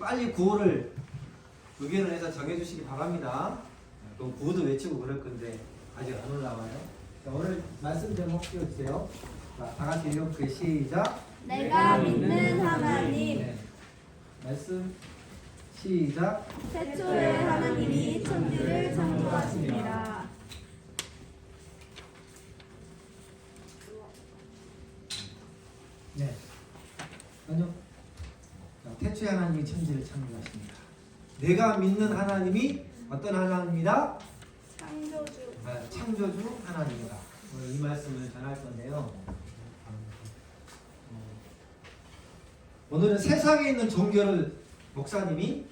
빨리 구호를 의견을 해서 정해주시기 바랍니다. 또 구호도 외치고 그럴 건데 아직 안 올라와요. 자, 오늘 말씀 제목 띄워주세요. 자, 다 같이 읽어볼게요. 시작. 내가 믿는 하나님. 네. 말씀 시작. 태초에 하나님이 천지를 창조하십니다. 네. 아니요. 자, 태초에 하나님이 천지를 창조하십니다. 내가 믿는 하나님이 어떤 하나님이다? 창조주. 네, 창조주 하나님이다. 오늘 이 말씀을 전할 건데요. 오늘은 세상에 있는 종교를 목사님이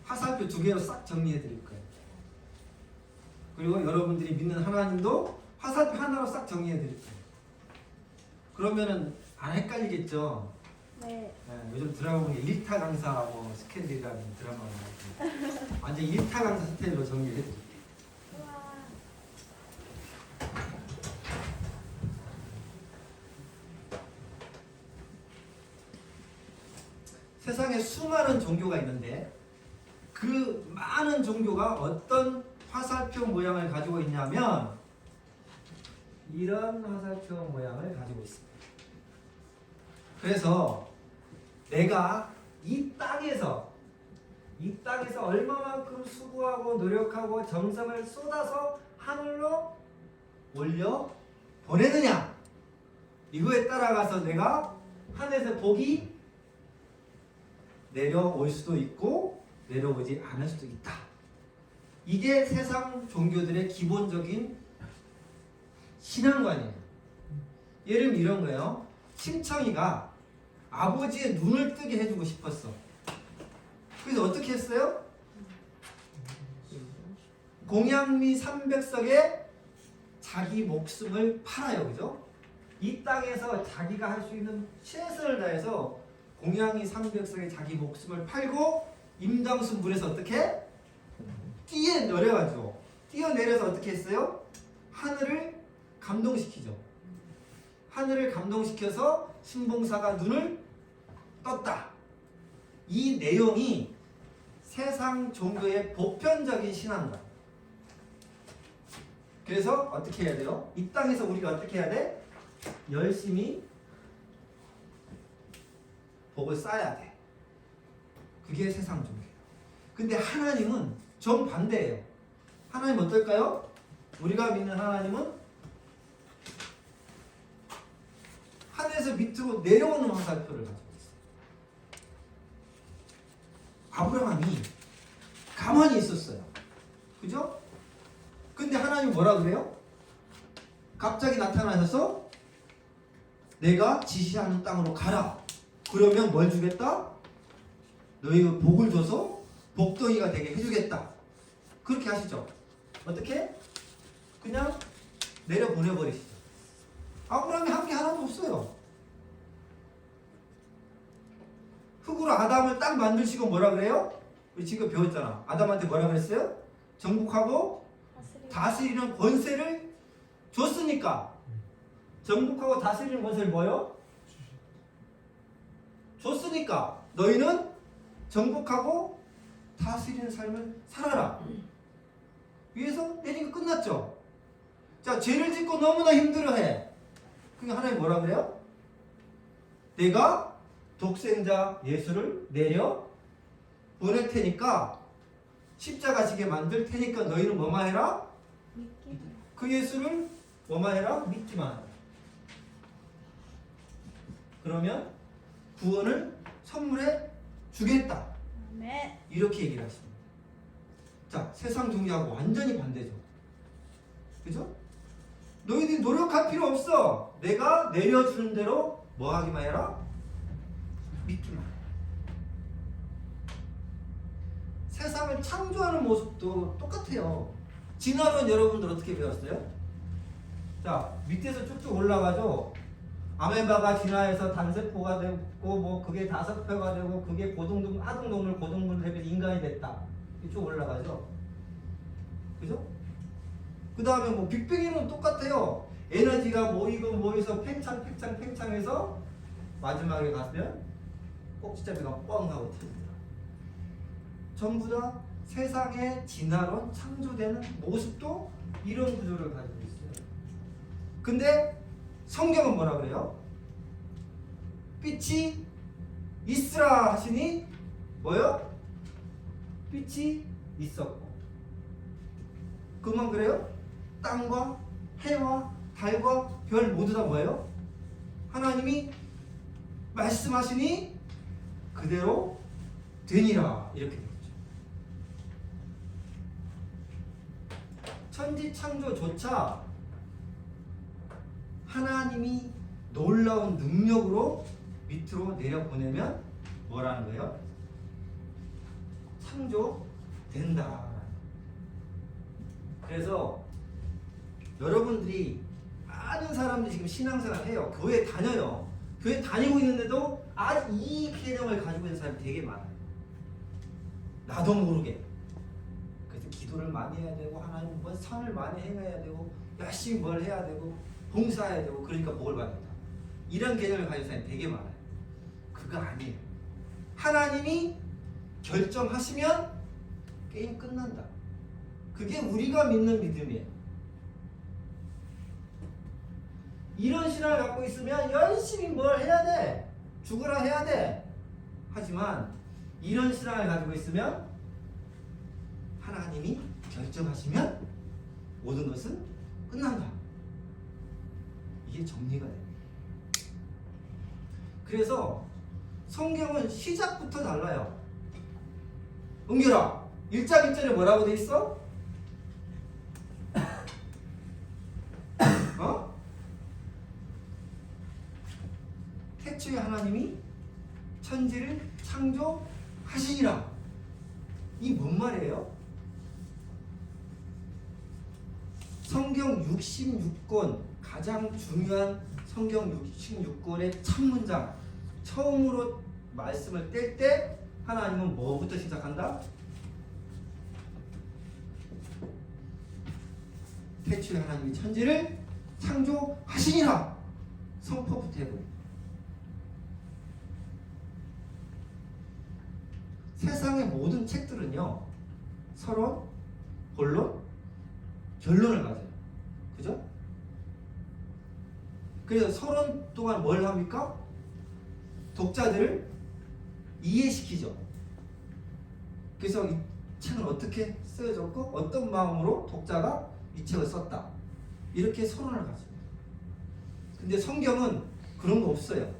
화살표 2개로 싹 정리해 드릴 거예요. 그리고 여러분들이 믿는 하나님도 화살표 하나로 싹 정리해 드릴 거예요. 그러면은 안 헷갈리겠죠? 네. 네, 요즘 드라마 보면 1타 강사 뭐 스캔들이라는 드라마가 나오고 완전 1타 강사 스타일로 정리해 드릴게요. 우와. 세상에 수많은 종교가 있는데 그 많은 종교가 어떤 화살표 모양을 가지고 있냐면 이런 화살표 모양을 가지고 있습니다. 그래서 내가 이 땅에서 얼마만큼 수고하고 노력하고 정성을 쏟아서 하늘로 올려 보내느냐 이거에 따라가서 내가 하늘에서 복이 내려올 수도 있고 내려오지 않을 수도 있다. 이게 세상 종교들의 기본적인 신앙관이에요. 예를 들면 이런 거예요. 심청이가 아버지의 눈을 뜨게 해주고 싶었어. 그래서 어떻게 했어요? 공양미 300석에 자기 목숨을 팔아요. 그죠? 이 땅에서 자기가 할 수 있는 최선을 다해서 공양이 300석에 자기 목숨을 팔고 임장수 물에서 어떻게? 뛰어내려가지고 뛰어내려서 어떻게 했어요? 하늘을 감동시키죠. 하늘을 감동시켜서 신봉사가 눈을 떴다. 이 내용이 세상 종교의 보편적인 신앙관. 그래서 어떻게 해야 돼요? 이 땅에서 우리가 어떻게 해야 돼? 열심히 복을 쌓아야 돼. 그게 세상 종교예요. 근데 하나님은 정반대예요. 하나님 어떨까요? 우리가 믿는 하나님은 하늘에서 밑으로 내려오는 화살표를 가지고 있어요. 아브라함이 가만히 있었어요. 그죠? 근데 하나님 뭐라 그래요? 갑자기 나타나셔서 내가 지시하는 땅으로 가라. 그러면 뭘 주겠다? 너희가 복을 줘서 복덩이가 되게 해주겠다. 그렇게 하시죠. 어떻게? 그냥 내려보내버리시죠. 아브라함이 한 게 하나도 없어요. 흙으로 아담을 딱 만드시고 뭐라 그래요? 우리 지금 배웠잖아. 아담한테 뭐라 그랬어요? 정복하고 다스리는 권세를 줬으니까. 정복하고 다스리는 권세를 뭐요? 줬으니까 너희는 정복하고 다스리는 삶을 살아라. 위에서 내리가 끝났죠. 자, 죄를 짓고 너무나 힘들어해. 그게 하나님 뭐라 그래요? 내가 독생자 예수를 내려 보낼 테니까 십자가 지게 만들 테니까 너희는 뭐만 해라? 그 예수를 뭐만 해라? 믿기만 하라. 그러면 구원을 선물해 주겠다. 네. 이렇게 얘기를 하십니다. 자, 세상 종교하고 완전히 반대죠. 그죠? 너희들이 노력할 필요 없어. 내가 내려주는 대로 뭐 하기만 해라? 믿기만 해라. 세상을 창조하는 모습도 똑같아요. 진화론 여러분들 어떻게 배웠어요? 자, 밑에서 쭉쭉 올라가죠. 아메바가 진화해서 단세포가 되고 뭐 그게 다섯표가 되고 그게 고등동 하등동물 고등동물 대비 인간이 됐다. 쭉 올라가죠. 그죠? 그 다음에 뭐 빅뱅이는 똑같아요. 에너지가 모여서 팽창해서 마지막에 가면 꼭지잡이가 뻥 하고 터집니다. 전부 다 세상의 진화론 창조되는 모습도 이런 구조를 가지고 있어요. 근데 성경은 뭐라 그래요? 빛이 있으라 하시니 뭐요? 빛이 있었고. 그만 그래요? 땅과 해와 달과 별 모두 다 뭐예요? 하나님이 말씀하시니 그대로 되니라 이렇게 되죠. 천지 창조조차 하나님이 놀라운 능력으로 밑으로 내려보내면 뭐라는 거예요? 창조된다. 그래서 여러분들이 많은 사람들이 지금 신앙생활 해요. 교회 다녀요. 교회 다니고 있는데도 아직 이 개념을 가지고 있는 사람이 되게 많아요. 나도 모르게. 그래서 기도를 많이 해야 되고 하나님 뭐 선을 많이 행해야 되고 열심히 뭘 해야 되고 봉사해야 되고 그러니까 복을 받는다. 이런 개념을 가진 사람이 되게 많아요. 그거 아니에요. 하나님이 결정하시면 게임 끝난다. 그게 우리가 믿는 믿음이에요. 이런 신앙을 갖고 있으면 열심히 뭘 해야 돼. 죽으라 해야 돼. 하지만 이런 신앙을 가지고 있으면 하나님이 결정하시면 모든 것은 끝난다. 이게 정리가 됩니다. 그래서 성경은 시작부터 달라요. 은결아, 1장 1절에 뭐라고 돼 있어? 어? 태초에 하나님이 천지를 창조하시니라. 이 뭔 말이에요? 성경 66권 가장 중요한 성경 66권의 첫 문장 처음으로 말씀을 뗄 때 하나님은 뭐부터 시작한다? 태초에 하나님이 천지를 창조하시니라. 선포부터 해버려. 세상의 모든 책들은요 서론, 본론, 결론을 가져요. 그죠? 그래서 서론 동안 뭘 합니까? 독자들을 이해시키죠. 그래서 이 책은 어떻게 쓰여졌고 어떤 마음으로 독자가 이 책을 썼다. 이렇게 서론을 가집니다. 근데 성경은 그런 거 없어요.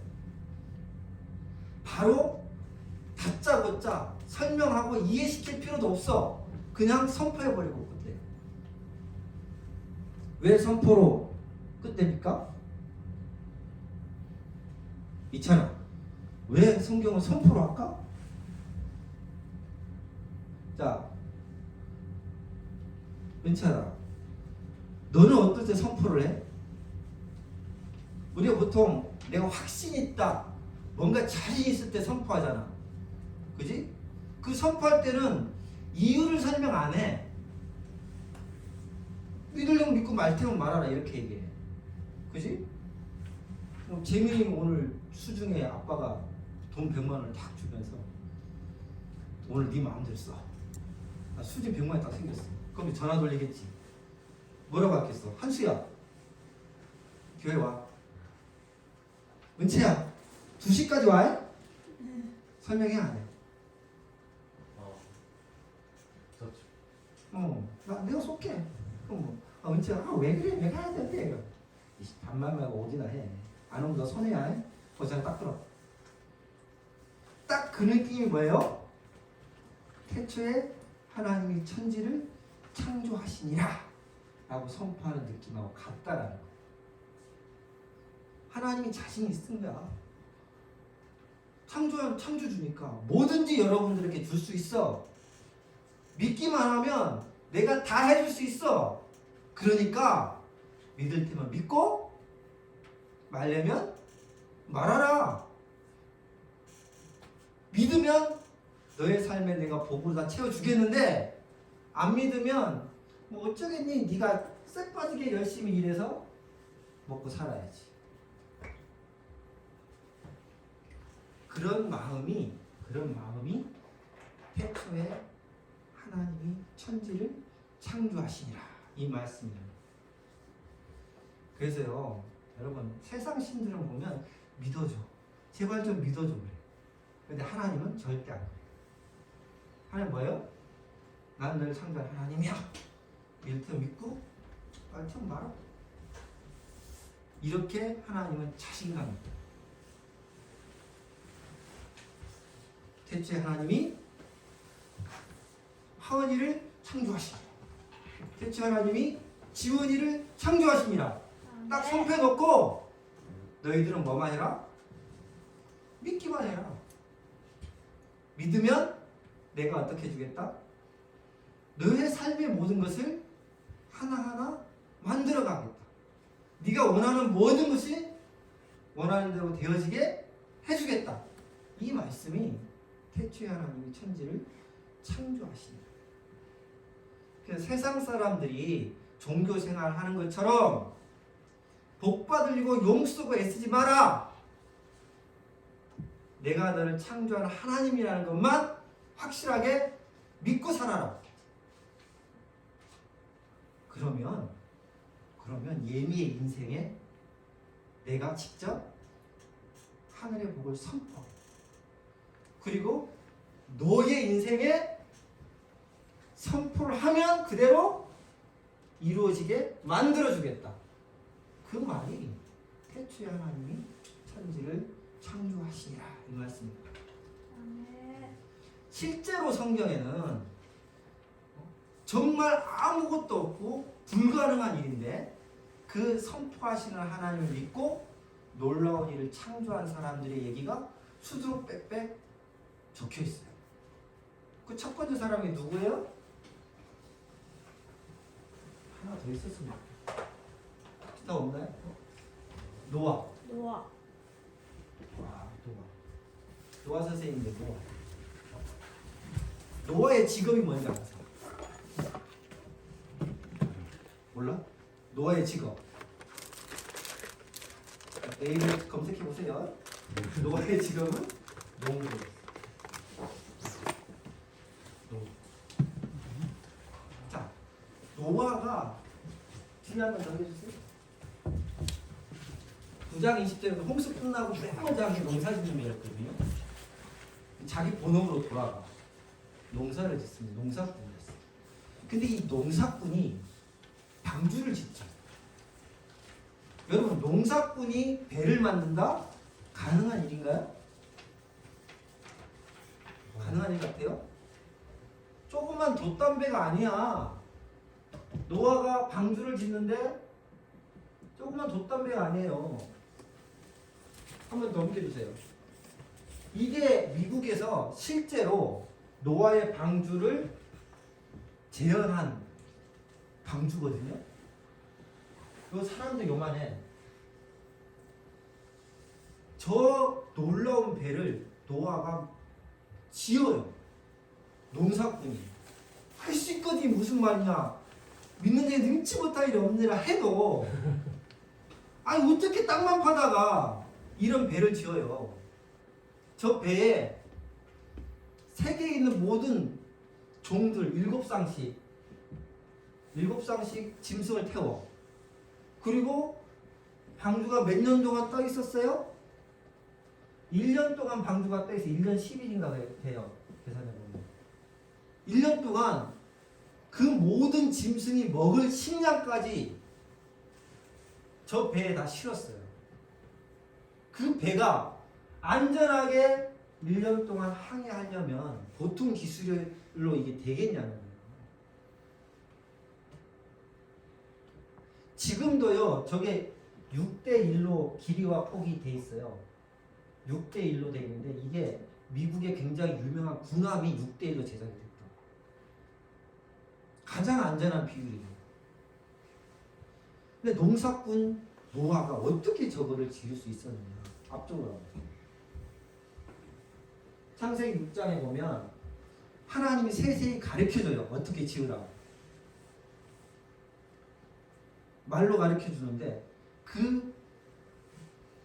바로 다짜고짜 설명하고 이해시킬 필요도 없어. 그냥 선포해버리고 끝내요. 왜 선포로 끝냅니까? 이찬아, 왜 성경을 선포로 할까? 자, 은찬아, 너는 어떨 때 선포를 해? 우리가 보통 내가 확신 있다, 뭔가 자신 있을 때 선포하잖아. 그지? 그 선포할 때는 이유를 설명 안 해. 믿으려면 믿고 말 테면 말하라 이렇게 얘기해. 그지? 재민이 오늘 수중에 아빠가 돈 100만 원을 딱 주면서 오늘 네 마음대로 써. 나 수중 100만 원이 딱 생겼어. 그럼 전화 돌리겠지. 뭐라고 할겠어? 한수야, 교회 와. 은채야, 2시까지 와? 설명해 안 해? 내가 쏠게. 그럼 은채야, 왜 그래? 내가 해야 되는데. 반만 말고 오지나 해. 안 오면 너 손해야. 거기서 딱 들어. 딱 그 느낌이 뭐예요? 태초에 하나님이 천지를 창조하시니라 라고 선포하는 느낌하고 같다라는 거예요. 하나님이 자신이 있은 거야. 창조주니까 뭐든지 여러분들에게 줄 수 있어. 믿기만 하면 내가 다 해줄 수 있어. 그러니까 믿을 때만 믿고 말려면 말하라. 믿으면 너의 삶에 내가 복을 다 채워주겠는데 안 믿으면 뭐 어쩌겠니? 네가 쎄 빠지게 열심히 일해서 먹고 살아야지. 그런 마음이 태초에 하나님이 천지를 창조하시니라 이 말씀이에요. 그래서요 여러분 세상 신들은 보면 믿어줘. 제발 좀 믿어줘 그래. 근데 하나님은 절대 안 그래. 하나님 뭐예요? 난 너를 창조한 하나님이야. 믿을 믿고 좀 말아. 이렇게 하나님은 자신감 있다. 태초에 하나님이 하은이를 창조하시니라. 태초에 하나님이 지원이를 창조하십니다. 딱 손패 놓고 너희들은 뭐만 해라? 믿기만 해라. 믿으면 내가 어떻게 해주겠다? 너의 삶의 모든 것을 하나하나 만들어 가겠다. 네가 원하는 모든 것이 원하는 대로 되어지게 해주겠다. 이 말씀이 태초에 하나님이 천지를 창조하시니라. 그래서 세상 사람들이 종교 생활하는 것처럼 복 받으려고 용 쓰고 애쓰지 마라. 내가 너를 창조한 하나님이라는 것만 확실하게 믿고 살아라. 그러면 예미의 인생에 내가 직접 하늘의 복을 선포. 그리고 너의 인생에 선포를 하면 그대로 이루어지게 만들어주겠다. 그 말이 태초에 하나님이 천지를 창조하시니라 이 말씀입니다. 실제로 성경에는 정말 아무것도 없고 불가능한 일인데 그 선포하시는 하나님을 믿고 놀라운 일을 창조한 사람들의 얘기가 수두룩 빽빽 적혀 있어요. 그 첫 번째 사람이 누구예요? 하나 더 있었습니다. 더 없나요? 노아. 노아 선생님인데 노아의 직업이 뭔지 아세요? 몰라? 노아의 직업. 네이버 검색해 보세요. 노아의 직업은 농부. 자, 노아가 뒤에 한번 넘겨주세요. 9장 20절에서 홍수 끝나고 맨마지막에 농사짓는 일이었거든요. 자기 본업으로 돌아가 농사를 짓습니다. 농사꾼이었어요. 근데 이 농사꾼이 방주를 짓죠. 여러분 농사꾼이 배를 만든다? 가능한 일인가요? 가능한 일 같아요? 조그만 돛담배가 아니야. 노아가 방주를 짓는데 조그만 돛담배가 아니에요. 한번 넘겨주세요. 이게 미국에서 실제로 노아의 방주를 재현한 방주거든요. 이 사람도 요만해. 저 놀라운 배를 노아가 지어요. 농사꾼이. 할 수 있거니 무슨 말이냐. 믿는 데 능치 못할 일이 없느라 해도 아니 어떻게 땅만 파다가 이런 배를 지어요. 저 배에 세계에 있는 모든 종들 7쌍씩 짐승을 태워. 그리고 방주가 몇 년 동안 떠 있었어요? 1년 동안 방주가 떠 있어. 1년 10일인가 돼요. 계산해보면 1년 동안 그 모든 짐승이 먹을 식량까지 저 배에 다 실었어요. 그 배가 안전하게 1년 동안 항해하려면 보통 기술로 이게 되겠냐는 거예요. 지금도요, 저게 6대1로 길이와 폭이 돼 있어요. 6대1로 돼 있는데 이게 미국의 굉장히 유명한 군함이 6대1로 제작이 됐다. 가장 안전한 비율이에요. 근데 농사꾼 노아가 어떻게 저거를 지을 수 있었느냐. 앞쪽으로 가보세요. 창세기 6장에 보면 하나님이 세세히 가르쳐줘요. 어떻게 지으라고. 말로 가르쳐주는데 그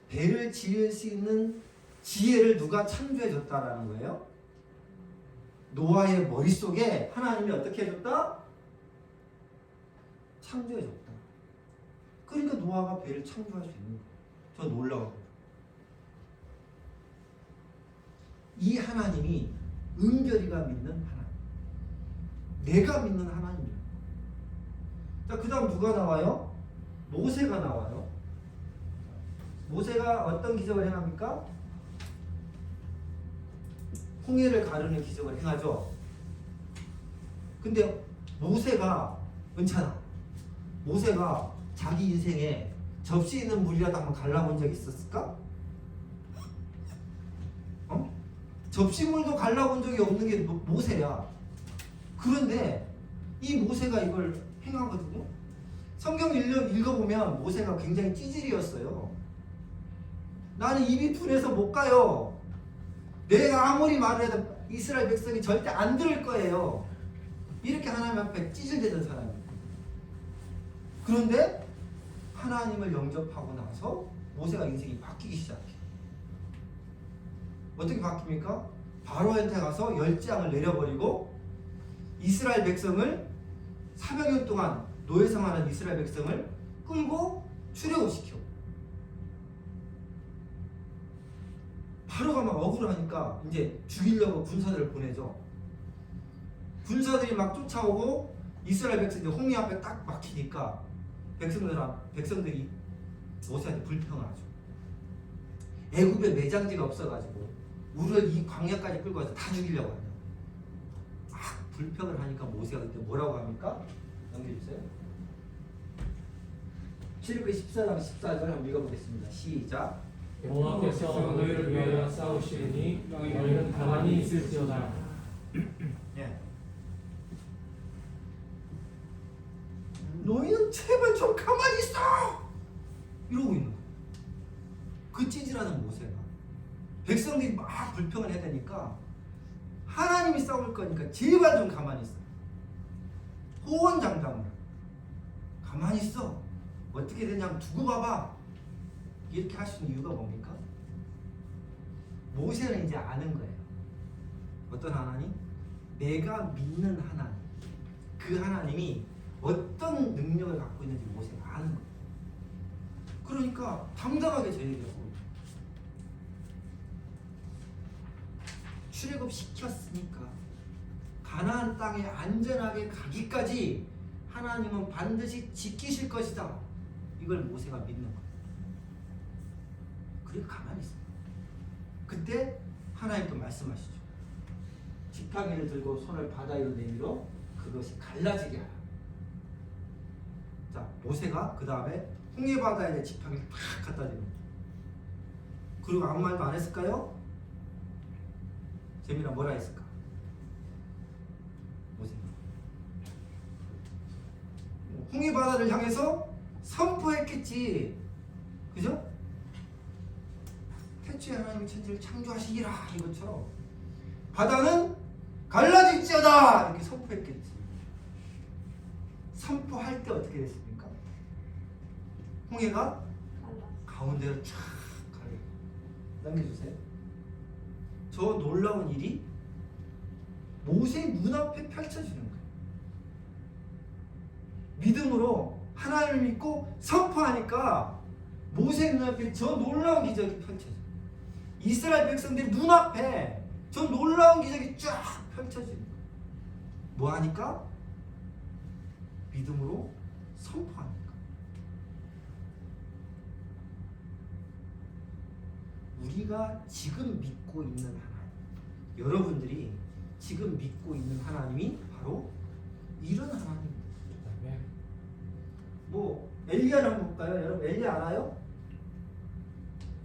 배를 지을 수 있는 지혜를 누가 창조해줬다라는 거예요? 노아의 머릿속에 하나님이 어떻게 해줬다? 창조해줬다. 그러니까 노아가 배를 창조할 수 있는 거예요. 저 놀라워요. 이 하나님이 은결이가 믿는 하나님, 내가 믿는 하나님이에요. 자, 그 다음 누가 나와요? 모세가 나와요. 모세가 어떤 기적을 행합니까? 홍해를 가르는 기적을 행하죠. 근데 모세가 은찬아, 모세가 자기 인생에 접시 있는 물이라도 한번 갈라본 적 있었을까? 어? 접시물도 갈라본 적이 없는 게 모세야. 그런데 이 모세가 이걸 행하거든요. 성경 읽어보면 모세가 굉장히 찌질이었어요. 나는 입이 분해서 못 가요. 내가 아무리 말을 해도 이스라엘 백성이 절대 안 들을 거예요. 이렇게 하나님 앞에 찌질대던 사람이에요. 그런데 하나님을 영접하고 나서 모세가 인생이 바뀌기 시작해. 어떻게 바뀝니까? 바로한테 가서 10장을 내려버리고 이스라엘 백성을 400년 동안 노예생활한 이스라엘 백성을 끌고 출애굽시켜. 바로가 막 억울하니까 이제 죽이려고 군사들을 보내죠. 군사들이 막 쫓아오고 이스라엘 백성이 홍해 앞에 딱 막히니까 백성들이 모세한테 불평을 하죠. 애굽에 매장지가 없어가지고 우리를 이 광야까지 끌고 와서 다 죽이려고 하냐. 막 불평을 하니까 모세가 그때 뭐라고 합니까? 넘겨주세요. 출애굽기 14장 14절 한번 읽어보겠습니다. 시작. 여호와께서 너희를 위하여 싸우시리니 너희는 가만히 있을지어다. 예. 너희는 제발 좀 가만히 있어! 이러고 있는 거야. 그 찌질하는 모세가 백성들이 막 불평을 해야 되니까 하나님이 싸울 거니까 제발 좀 가만히 있어. 호언장담을 가만히 있어. 어떻게 되냐면 두고 봐봐. 이렇게 할 수 있는 이유가 뭡니까? 모세는 이제 아는 거예요. 어떤 하나님? 내가 믿는 하나님. 그 하나님이 어떤 능력을 갖고 있는지 모세가 아는 거예요. 그러니까 당당하게 제얘기하고 출애굽 시켰으니까 가나안 땅에 안전하게 가기까지 하나님은 반드시 지키실 것이다. 이걸 모세가 믿는 거예요. 그리고 가만히 있어요. 그때 하나님도 말씀하시죠. 지팡이를 들고 손을 바다 위로 내밀어 그것이 갈라지게 하라. 자, 모세가 그 다음에 홍해 바다에 지팡이를 탁 갖다 대는 거예요. 그리고 아무 말도 안 했을까요? 재민아 뭐라 했을까? 모세가 홍해 바다를 향해서 선포했겠지. 그죠? 태초에 하나님이 천지를 창조하시기라 이것처럼 바다는 갈라질지어다 이렇게 선포했겠지. 선포할 때 어떻게 됐습니까? 홍해가 가운데로 쫙 가요. 넘겨주세요. 저 놀라운 일이 모세의 눈앞에 펼쳐지는 거예요. 믿음으로 하나님을 믿고 선포하니까 모세의 눈앞에 저 놀라운 기적이 펼쳐져요. 이스라엘 백성들의 눈앞에 저 놀라운 기적이 쫙 펼쳐지는 거예요. 뭐 하니까? 믿음으로 선포하니까. 우리가 지금 믿고 있는 하나님, 여러분들이 지금 믿고 있는 하나님이 바로 이런 하나님입니다. 뭐 엘리야를 한번 볼까요? 여러분 엘리야 알아요?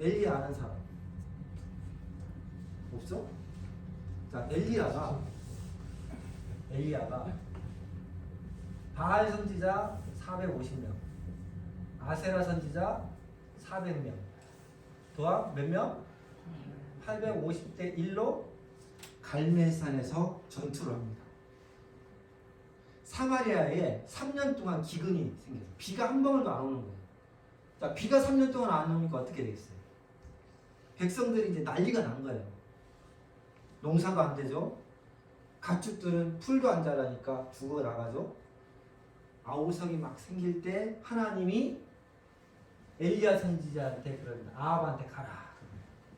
엘리야 아는 사람 없어? 자, 엘리야가 바알 선지자 450명, 아세라 선지자 400명, 도합 몇 명? 850대 1로 갈멜산에서 전투를 합니다. 사마리아에 3년 동안 기근이 생겨서 비가 한 방울도 안 오는 거예요. 자, 비가 3년 동안 안 오니까 어떻게 되겠어요? 백성들이 이제 난리가 난 거예요. 농사도 안 되죠. 가축들은 풀도 안 자라니까 죽어 나가죠. 아우성이 막 생길 때 하나님이 엘리야 선지자한테 그런다. 아합한테 가라.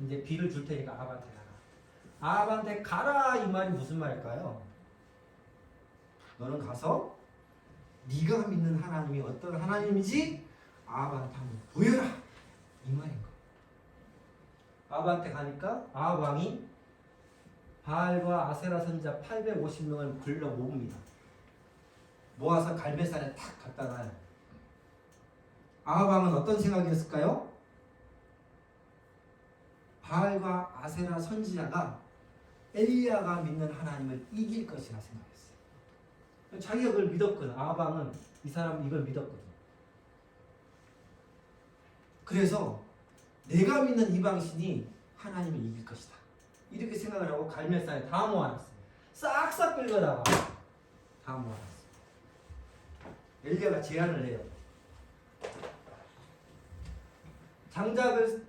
이제 비를 줄 테니까 아합한테 가라. 아합한테 가라 이 말이 무슨 말일까요? 너는 가서 네가 믿는 하나님이 어떤 하나님인지 아합한테 한번 보여라 이 말인 거. 아합한테 가니까 아합 왕이 바알과 아세라 선지자 850명을 불러 모읍니다. 모아서 갈멜산에 탁 갖다 놔요. 아합 왕은 어떤 생각이었을까요? 바알과 아세라 선지자가 엘리야가 믿는 하나님을 이길 것이라 생각했어요. 자기가 그걸 믿었거든. 아합 왕은 이 사람 이걸 믿었거든. 그래서 내가 믿는 이방신이 하나님을 이길 것이다. 이렇게 생각을 하고 갈멜산에 다 모아놨어요. 싹싹 끌려다가 다 모아놨어요. 엘리야가 제안을 해요. 장작을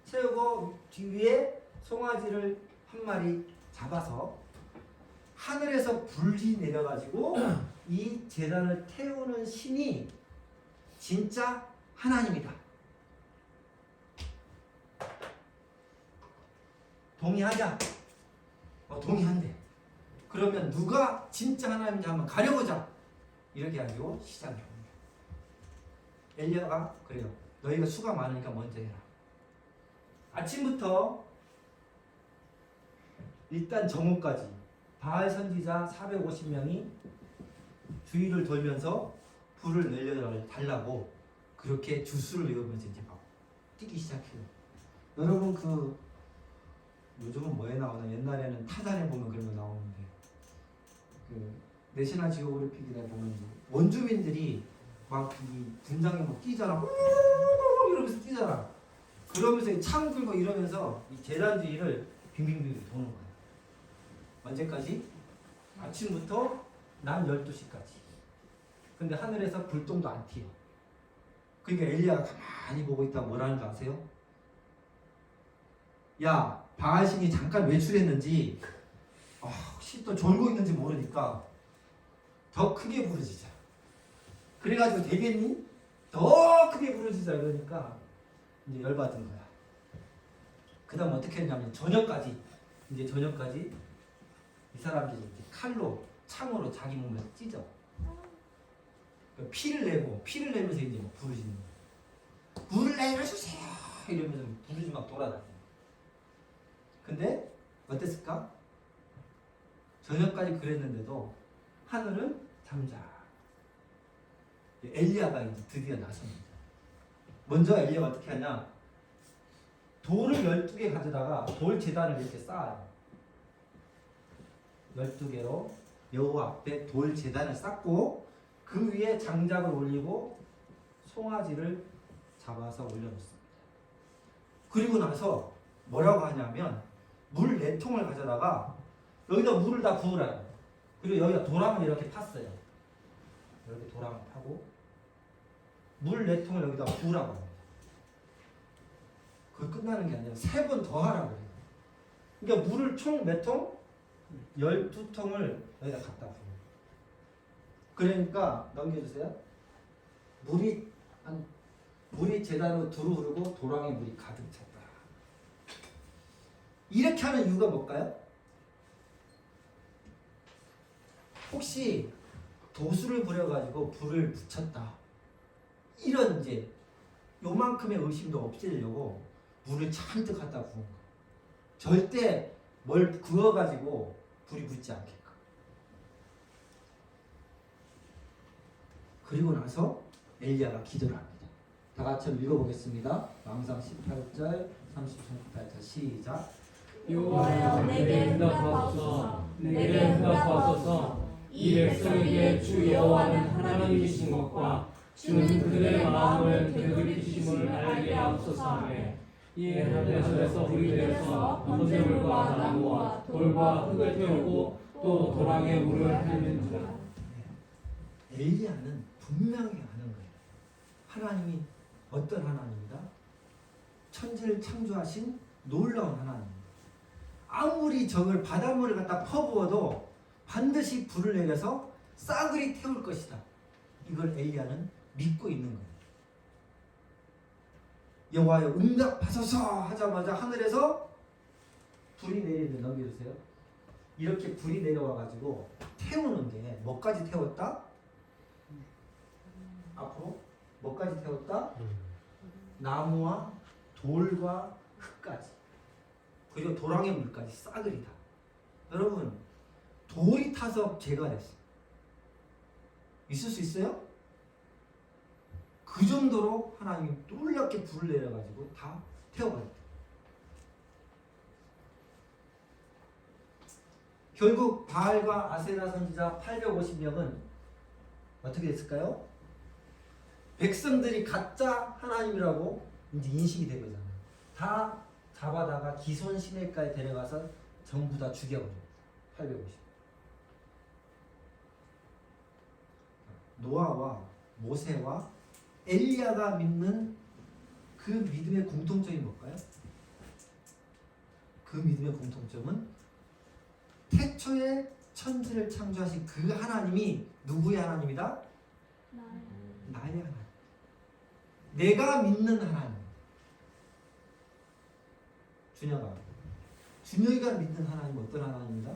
세우고 뒤에 송아지를 한 마리 잡아서 하늘에서 불이 내려가지고 이 제단을 태우는 신이 진짜 하나님이다. 동의하자. 동의한대. 그러면 누가 진짜 하나님인지 한번 가려보자. 이렇게 가지고 시작을 합니다. 엘리야가 그래요. 너희가 수가 많으니까 먼저 해라. 아침부터 일단 정오까지 바알 선지자 450명이 주위를 돌면서 불을 내려달라고 그렇게 주수를 외우면서 이제 막 뛰기 시작해요. 여러분 그 요즘은 뭐에 나오나? 옛날에는 타잔에 보면 그런 거 나오는데 그 내셔널 지오그래픽에 보면 이제 원주민들이 막 이 분장에 막 뛰잖아. 이러면서 뛰잖아. 그러면서 창 들고 이러면서 이 제단 주위를 빙빙빙 도는 거야. 언제까지? 아침부터 낮 12시까지. 근데 하늘에서 불똥도 안 튀어. 그러니까 엘리야가 가만히 보고 있다가 뭐라는 줄 아세요? 야, 바알신이 잠깐 외출했는지 혹시 또 졸고 있는지 모르니까 더 크게 부르짖자. 그래가지고 되겠니? 더 크게 부르짖자 이러니까 이제 열받은 거야. 그 다음 어떻게 했냐면 저녁까지 이 사람들이 이제 칼로 창으로 자기 몸을 찢어. 피를 내면서 이제 막 부르짖는 거야. 불을 내려주세요 이러면서 부르짖 막 돌아다녀. 근데 어땠을까? 저녁까지 그랬는데도 하늘은 잠자. 엘리야가 이제 드디어 나섭니다. 먼저 엘리야가 어떻게 하냐? 돌을 12개 가져다가 돌 제단을 이렇게 쌓아요. 12개로 여호와 앞에 돌 제단을 쌓고 그 위에 장작을 올리고 송아지를 잡아서 올려놓습니다. 그리고 나서 뭐라고 하냐면 물 4통을 가져다가 여기다 물을 다 부으라요. 그리고 여기다 도랑을 이렇게 팠어요. 이렇게 도랑을 파고 물 4통을 여기다 부으라고 합니다. 그거 끝나는 게 아니라 3번 더 하라고 해요. 그러니까 물을 총 몇 통? 12통을 여기다 갖다 부어요. 그러니까 넘겨주세요. 물이 제단으로 두루 흐르고 도랑에 물이 가득 찼다. 이렇게 하는 이유가 뭘까요? 혹시 도수를 부려가지고 불을 붙였다. 이런 이제 요만큼의 의심도 없애려고 물을 잔뜩 갖다 부은 거. 절대 뭘 그어가지고 불이 붙지 않게끔. 그리고 나서 엘리야가 기도를 합니다. 다 같이 한번 읽어보겠습니다. 왕상 18절, 38절 시작. 여호와여 내게 응답하소서. 내게 응답하소서. 이 백성에게 주 여호와는 하나님이신 것과 주는 그들의 마음을 되돌이키심을 알게 하옵소서 하매 이에 하늘에서 불이 내려서 번제물과 나무와 돌과 흙을 태우고 또 도랑에 물을 핥는지라. 엘리야는 분명히 아는 거예요. 하나님이 어떤 하나님이다? 천지를 창조하신 놀라운 하나님입니다. 아무리 저걸 바닷물을 갖다 퍼부어도 반드시 불을 내려서 싸그리 태울 것이다. 이걸 엘리야는 믿고 있는 거예요. 여호와여 응답하소서 하자마자 하늘에서 불이 내리는데 넘겨주세요. 이렇게 불이 내려와가지고 태우는 게 뭐까지 태웠다? 앞으로 뭐까지 태웠다? 나무와 돌과 흙까지, 그리고 도랑의 물까지 싸그리다. 여러분, 돌이 타서 죄가 됐어요. 있을 수 있어요? 그 정도로 하나님이 놀랍게 불을 내려가지고 다 태워버렸다. 결국 바알과 아세라 선지자 850명은 어떻게 됐을까요? 백성들이 가짜 하나님이라고 이제 인식이 된 거잖아요. 다 잡아다가 기손 시내가에 데려가서 전부 다 죽여버려요. 850. 노아와 모세와 엘리야가 믿는 그 믿음의 공통점이 뭘까요? 그 믿음의 공통점은 태초에 천지를 창조하신 그 하나님이 누구의 하나님이다? 나의 하나님. 내가 믿는 하나님. 준혁이가 믿는 하나님은 어떤 하나님이다?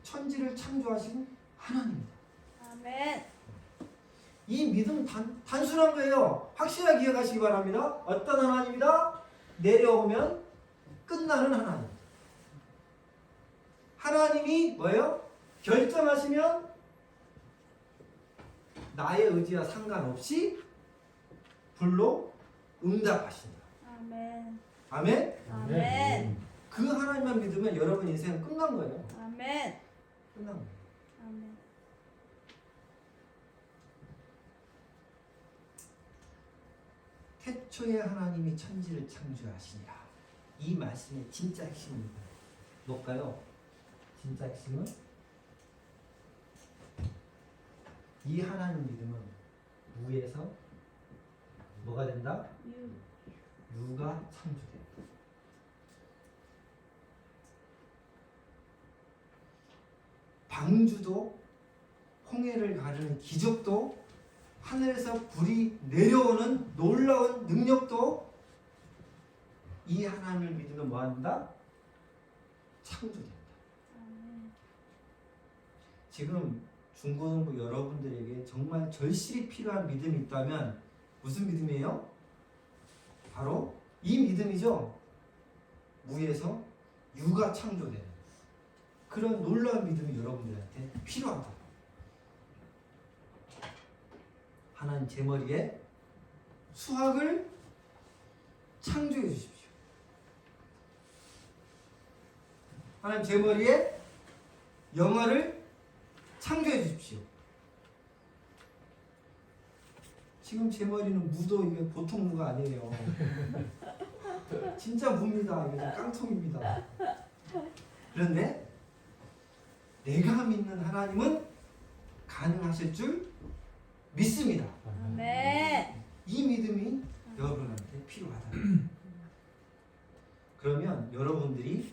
천지를 창조하신 하나님이다. 아멘. 이 믿음 단순한 거예요. 확실하게 기억하시기 바랍니다. 어떤 하나님이다? 내려오면 끝나는 하나님. 하나님이 뭐예요? 결정하시면 나의 의지와 상관없이 불로 응답하신다. 아멘. 아멘? 아멘. 그 하나님만 믿으면 여러분 인생은 끝난 거예요. 아멘. 끝난 거예요. 아멘. 태초에 하나님이 천지를 창조하시니라. 이 말씀의 진짜 핵심입니다. 뭘까요? 진짜 핵심은 이 하나님 믿음은 무에서 뭐가 된다? 유가 창조된다. 방주도 홍해를 가르는 기적도 하늘에서 불이 내려오는 놀라운 능력도 이 하나님을 믿으면 뭐한다? 창조된다. 아멘. 지금 중고등부 여러분들에게 정말 절실히 필요한 믿음이 있다면 무슨 믿음이에요? 바로 이 믿음이죠. 무에서 유가 창조되는 그런 놀라운 믿음이 여러분들한테 필요하다. 하나님 제 머리에 수학을 창조해 주십시오. 하나님 제 머리에 영어를 창조해 주십시오. 지금 제 머리는 무도 이게 보통 무가 아니에요. 진짜 무입니다. 이게 깡통입니다. 그런데 내가 믿는 하나님은 가능하실 줄 믿습니다. 아멘. 이 믿음이 여러분한테 필요하다. 그러면 여러분들이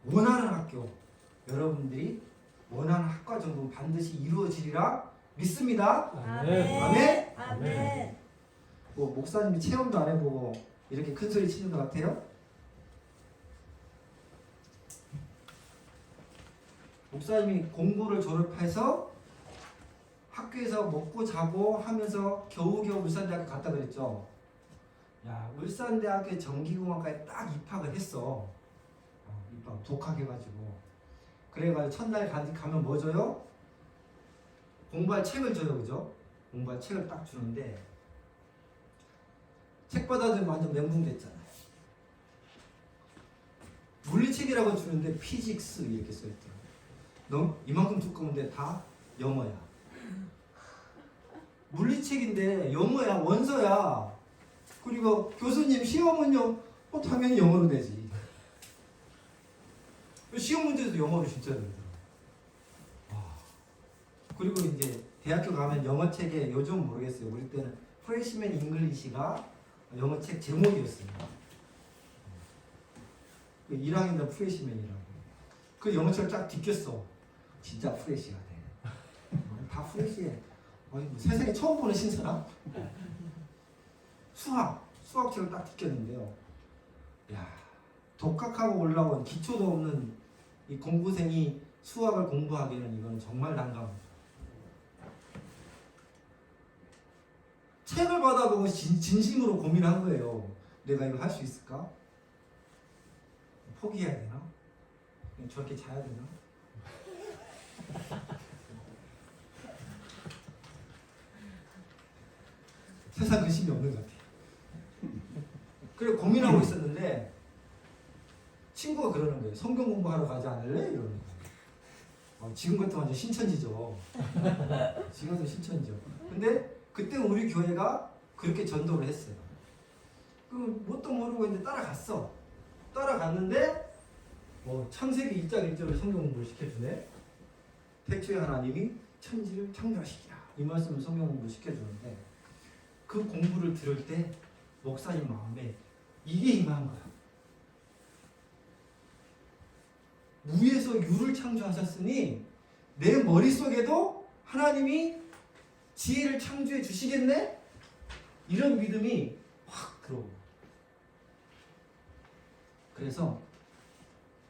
원하는 학교, 여러분들이 원하는 학과 정도는 반드시 이루어지리라 믿습니다. 아멘. 아멘. 아멘. 뭐 목사님이 체험도 안 해보고 이렇게 큰 소리 치는 것 같아요? 목사님이 공부를 졸업해서 학교에서 먹고 자고 하면서 겨우겨우 울산대학교 갔다 그랬죠. 야, 울산대학교 전기공학과에 딱 입학을 했어. 입학 독학해가지고. 그래가지고 첫날 가면 뭐 줘요? 공부할 책을 줘요, 그죠? 공부할 책을 딱 주는데 책 받아들면 완전 멘붕됐잖아요. 물리책이라고 주는데 피직스 이렇게 써있더라고. 너 이만큼 두꺼운데 다 영어야. 물리책인데 영어야, 원서야. 그리고 교수님 시험은요? 당연히 영어로 되지. 시험 문제도 영어로 진짜 되더라고. 그리고 이제 대학교 가면 영어책에 요즘 모르겠어요. 우리 때는 프레시맨 잉글리시가 영어책 제목이었습니다. 그 1학년들 프레시맨이라고. 그 영어책 쫙 뒤꼈어. 진짜 프레시가 돼. 다 프레시해. 뭐 세상에 처음 보는 신사람? 수학책을 딱 뒤꼈는데요. 야, 독학하고 올라온 기초도 없는 이 공부생이 수학을 공부하기에는 이건 정말 난감합니다. 책을 받아보고 진심으로 고민한 거예요. 내가 이거 할 수 있을까? 포기해야 되나? 저렇게 자야 되나? 세상 근심이 없는 것 같아요. 그래 고민하고 있었는데 친구가 그러는 거예요. 성경 공부하러 가지 않을래? 이러는 거예요. 지금 같은 완전 신천지죠. 지금도 신천지죠. 근데 그때 우리 교회가 그렇게 전도를 했어요. 그럼 뭣도 모르고 이제 따라갔어. 따라갔는데 창세기 1장 1절을 성경 공부를 시켜주네. 태초에 하나님이 천지를 창조하시기라. 이 말씀을 성경 공부를 시켜주는데 그 공부를 들을 때 목사님 마음에 이게 임한 거야. 무에서 유를 창조하셨으니 내 머릿속에도 하나님이 지혜를 창조해 주시겠네? 이런 믿음이 확 들어오고. 그래서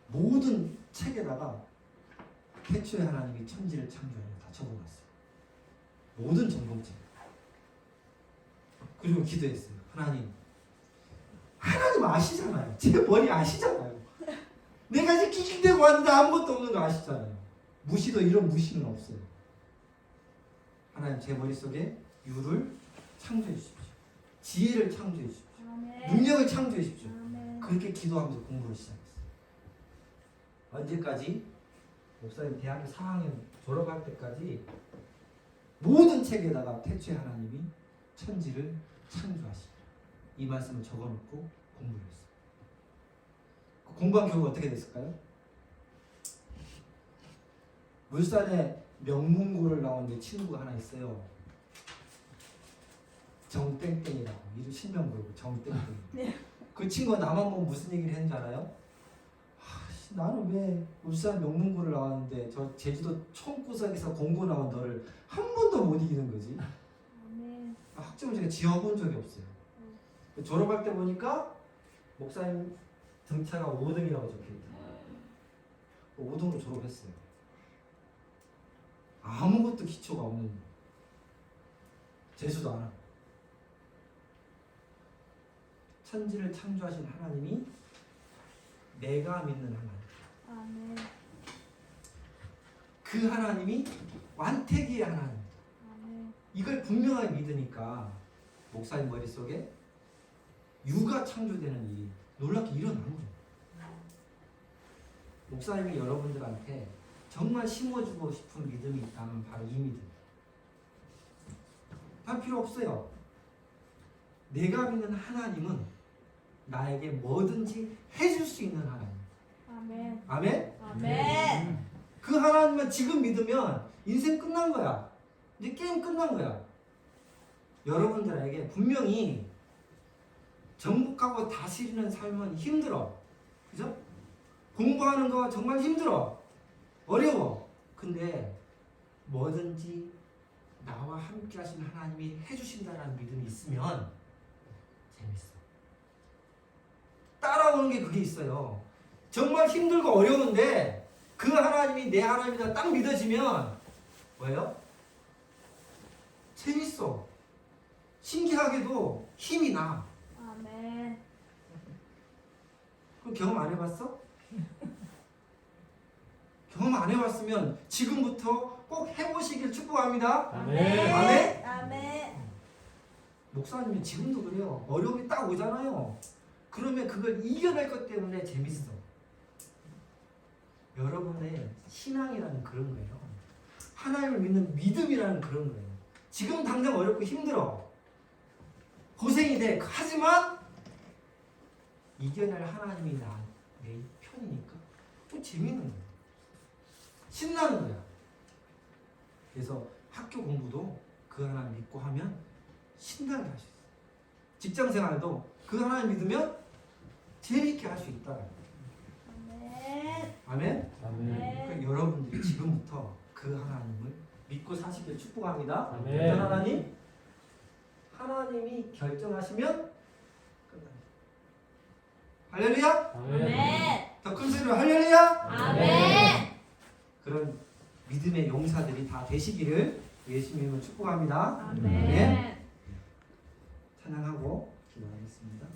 모든 책에다가 태초에 하나님이 천지를 창조하여 다 적어놨어요. 모든 전공책. 그리고 기도했어요. 하나님 아시잖아요. 제 머리 아시잖아요. 내가 이제 낑낑대고 왔는데 아무것도 없는 거 아시잖아요. 무시도 이런 무시는 없어요. 하나님 제 머릿속에 유를 창조해 주십시오. 지혜를 창조해 주십시오. 아멘. 능력을 창조해 주십시오. 아멘. 그렇게 기도하면서 공부를 시작했어요. 언제까지? 목사님 대학교 4학년 졸업할 때까지 모든 책에다가 태초에 하나님이 천지를 창조하시라. 이 말씀을 적어놓고 공부를 했어요. 공부한 결과 어떻게 됐을까요? 울산에 명문고를 나온 내 친구가 하나 있어요. 정땡땡이라고. 이름 실명 모르고 정땡땡. 네. 그 친구가 나만 보고 무슨 얘기를 했는지 알아요? 나는 왜 울산 명문고를 나왔는데 저 제주도 총구석에서 공고 나온 너를 한 번도 못 이기는 거지? 아멘. 학점을 제가 지어본 적이 없어요. 졸업할 때 보니까 목사님 등차가 5등이라고 적혀있더라고요. 5등으로 졸업했어요. 아무것도 기초가 없는, 재수도 안 하고. 천지를 창조하신 하나님이 내가 믿는 하나님. 아멘. 그 하나님이 완태기의 하나님. 아멘. 이걸 분명하게 믿으니까 목사님 머릿속에 유가 창조되는 일이 놀랍게 일어난 거예요. 목사님이 여러분들한테 정말 심어주고 싶은 믿음이 있다면 바로 이 믿음. 할 필요 없어요. 내가 믿는 하나님은 나에게 뭐든지 해줄 수 있는 하나님. 아멘. 아멘? 아멘. 그 하나님만 지금 믿으면 인생 끝난 거야. 이제 게임 끝난 거야. 여러분들에게 분명히 정복하고 다스리는 삶은 힘들어. 그죠? 공부하는 거 정말 힘들어. 어려워. 근데 뭐든지 나와 함께 하신 하나님이 해주신다는 믿음이 있으면 재밌어. 따라오는 게 그게 있어요. 정말 힘들고 어려운데 그 하나님이 내 하나님이다 딱 믿어지면 뭐예요? 재밌어. 신기하게도 힘이 나. 아멘. 그럼 경험 안 해봤어? 경험 안 해봤으면 지금부터 꼭 해보시길 축복합니다. 아멘. 아멘. 아멘. 목사님이 지금도 그래요. 어려움이 딱 오잖아요. 그러면 그걸 이겨낼 것 때문에 재밌어. 여러분의 신앙이라는 그런 거예요. 하나님을 믿는 믿음이라는 그런 거예요. 지금 당장 어렵고 힘들어. 고생이 돼. 하지만 이겨낼 하나님이 내 편이니까 또 재밌는 거야. 신나는 거야. 그래서 학교 공부도 그 하나님 믿고 하면 신나게 할 수 있어. 직장 생활도 그 하나님 믿으면 재밌게 할 수 있다. 아멘. 아멘. 그러니까 여러분들이 지금부터 그 하나님을 믿고 사시길 축복합니다. 아멘. 어떤 하나님? 하나님이 결정하시면 끝납니다. 할렐루야. 아멘. 아멘. 더 큰 소리로 할렐루야. 아멘. 그런 믿음의 용사들이 다 되시기를 예수님의 이름으로 축복합니다. 아멘. 찬양하고 기도하겠습니다.